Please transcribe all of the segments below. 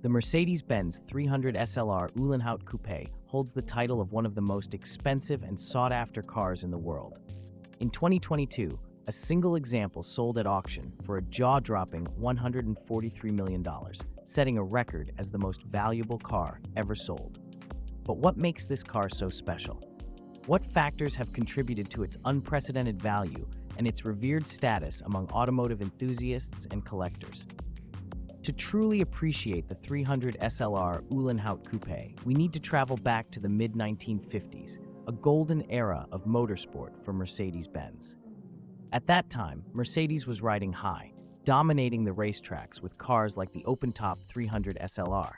The Mercedes-Benz 300 SLR Uhlenhaut Coupé holds the title of one of the most expensive and sought-after cars in the world. In 2022, a single example sold at auction for a jaw-dropping $143 million, setting a record as the most valuable car ever sold. But what makes this car so special? What factors have contributed to its unprecedented value and its revered status among automotive enthusiasts and collectors? To truly appreciate the 300 SLR Uhlenhaut Coupé, we need to travel back to the mid-1950s, a golden era of motorsport for Mercedes-Benz. At that time, Mercedes was riding high, dominating the racetracks with cars like the open-top 300 SLR.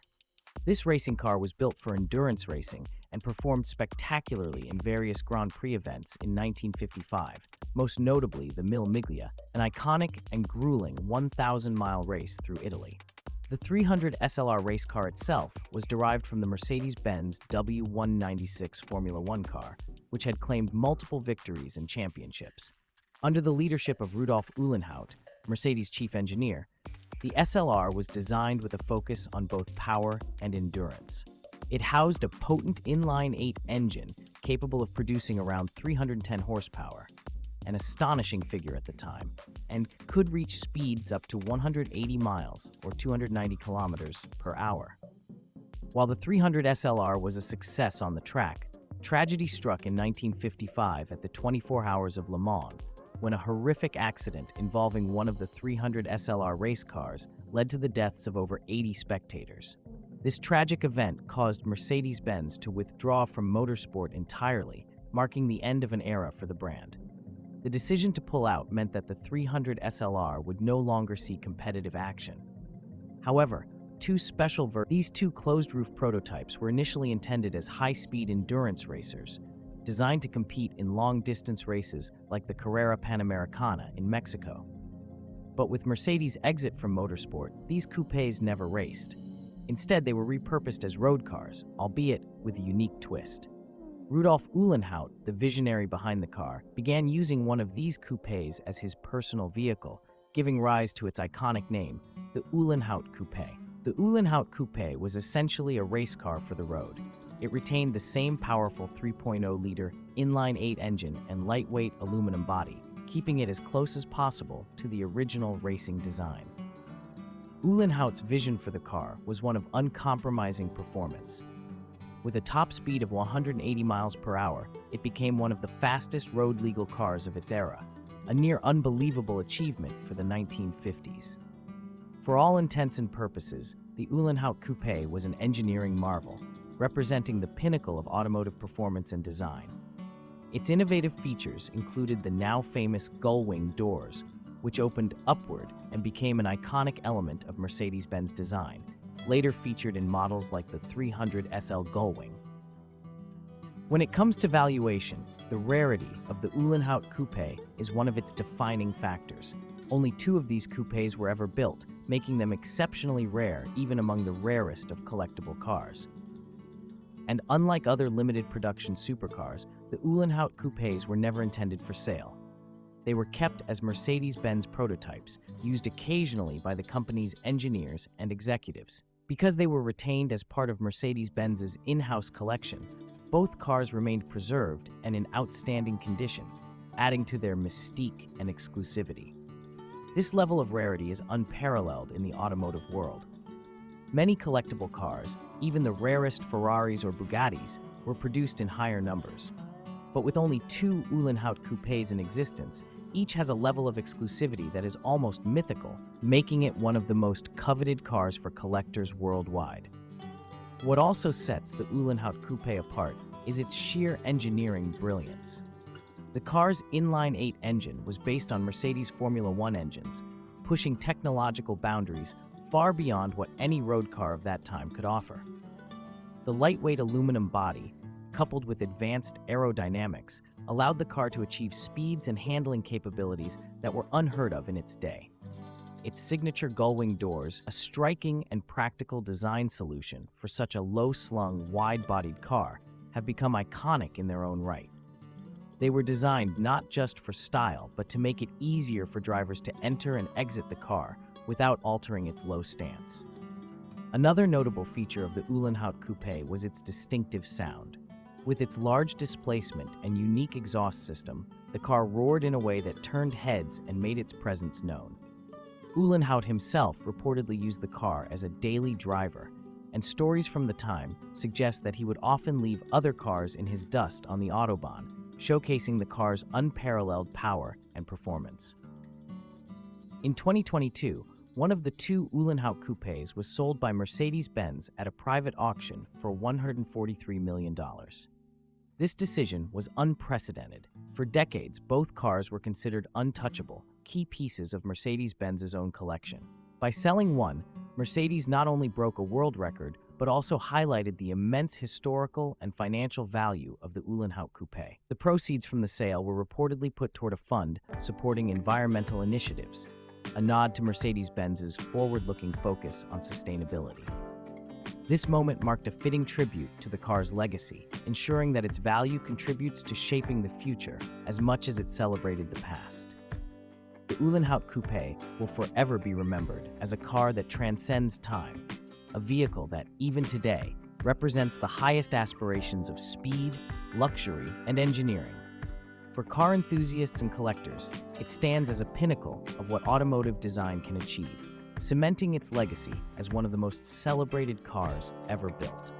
This racing car was built for endurance racing and performed spectacularly in various Grand Prix events in 1955, most notably the Mille Miglia, an iconic and grueling 1,000-mile race through Italy. The 300 SLR race car itself was derived from the Mercedes-Benz W196 Formula One car, which had claimed multiple victories and championships. Under the leadership of Rudolf Uhlenhaut, Mercedes' chief engineer, the SLR was designed with a focus on both power and endurance. It housed a potent inline-8 engine capable of producing around 310 horsepower, an astonishing figure at the time, and could reach speeds up to 180 miles or 290 kilometers per hour. While the 300 SLR was a success on the track, tragedy struck in 1955 at the 24 Hours of Le Mans, when a horrific accident involving one of the 300 SLR race cars led to the deaths of over 80 spectators. This tragic event caused Mercedes-Benz to withdraw from motorsport entirely, marking the end of an era for the brand. The decision to pull out meant that the 300 SLR would no longer see competitive action. However, these two closed-roof prototypes were initially intended as high-speed endurance racers, designed to compete in long-distance races like the Carrera Panamericana in Mexico. But with Mercedes' exit from motorsport, these coupés never raced. Instead, they were repurposed as road cars, albeit with a unique twist. Rudolf Uhlenhaut, the visionary behind the car, began using one of these coupés as his personal vehicle, giving rise to its iconic name, the Uhlenhaut Coupé. The Uhlenhaut Coupé was essentially a race car for the road. It retained the same powerful 3.0-liter inline-8 engine and lightweight aluminum body, keeping it as close as possible to the original racing design. Uhlenhaut's vision for the car was one of uncompromising performance. With a top speed of 180 miles per hour, it became one of the fastest road-legal cars of its era, a near unbelievable achievement for the 1950s. For all intents and purposes, the Uhlenhaut Coupé was an engineering marvel, representing the pinnacle of automotive performance and design. Its innovative features included the now-famous gull-wing doors, which opened upward and became an iconic element of Mercedes-Benz design, later featured in models like the 300 SL gull-wing. When it comes to valuation, the rarity of the Uhlenhaut Coupé is one of its defining factors. Only 2 of these coupés were ever built, making them exceptionally rare even among the rarest of collectible cars. And unlike other limited production supercars, the Uhlenhaut Coupés were never intended for sale. They were kept as Mercedes-Benz prototypes, used occasionally by the company's engineers and executives. Because they were retained as part of Mercedes-Benz's in-house collection, both cars remained preserved and in outstanding condition, adding to their mystique and exclusivity. This level of rarity is unparalleled in the automotive world. Many collectible cars, even the rarest Ferraris or Bugattis, were produced in higher numbers. But with only 2 Uhlenhaut Coupés in existence, each has a level of exclusivity that is almost mythical, making it one of the most coveted cars for collectors worldwide. What also sets the Uhlenhaut Coupé apart is its sheer engineering brilliance. The car's inline-8 engine was based on Mercedes' Formula One engines, pushing technological boundaries far beyond what any road car of that time could offer. The lightweight aluminum body, coupled with advanced aerodynamics, allowed the car to achieve speeds and handling capabilities that were unheard of in its day. Its signature gull-wing doors, a striking and practical design solution for such a low-slung, wide-bodied car, have become iconic in their own right. They were designed not just for style, but to make it easier for drivers to enter and exit the car without altering its low stance. Another notable feature of the Uhlenhaut Coupé was its distinctive sound. With its large displacement and unique exhaust system, the car roared in a way that turned heads and made its presence known. Uhlenhaut himself reportedly used the car as a daily driver, and stories from the time suggest that he would often leave other cars in his dust on the Autobahn, showcasing the car's unparalleled power and performance. In 2022, one of the two Uhlenhaut Coupés was sold by Mercedes-Benz at a private auction for $143 million. This decision was unprecedented. For decades, both cars were considered untouchable, key pieces of Mercedes-Benz's own collection. By selling one, Mercedes not only broke a world record, but also highlighted the immense historical and financial value of the Uhlenhaut Coupé. The proceeds from the sale were reportedly put toward a fund supporting environmental initiatives, a nod to Mercedes-Benz's forward-looking focus on sustainability. This moment marked a fitting tribute to the car's legacy, ensuring that its value contributes to shaping the future as much as it celebrated the past. The Uhlenhaut Coupé will forever be remembered as a car that transcends time, a vehicle that, even today, represents the highest aspirations of speed, luxury, and engineering. For car enthusiasts and collectors, it stands as a pinnacle of what automotive design can achieve, cementing its legacy as one of the most celebrated cars ever built.